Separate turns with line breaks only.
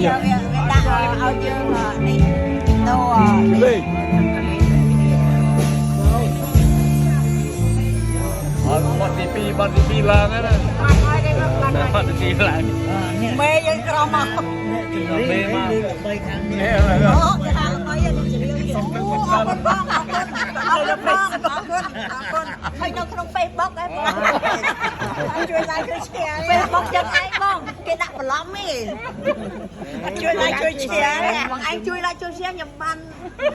giờ
đã ao dương đi đâu
đi bọn đi pi lang á bọn đi pi lang
mê dân crom mà
mê mà nghe rồi
hay nó không Facebook đấyជួយ like ជួយ share Facebook ចឹងឯងបងគេដាក់បន្លំទេជួយ like ជួយ share បងឯងជួយ like ជួយ share ខ្ញុំបាន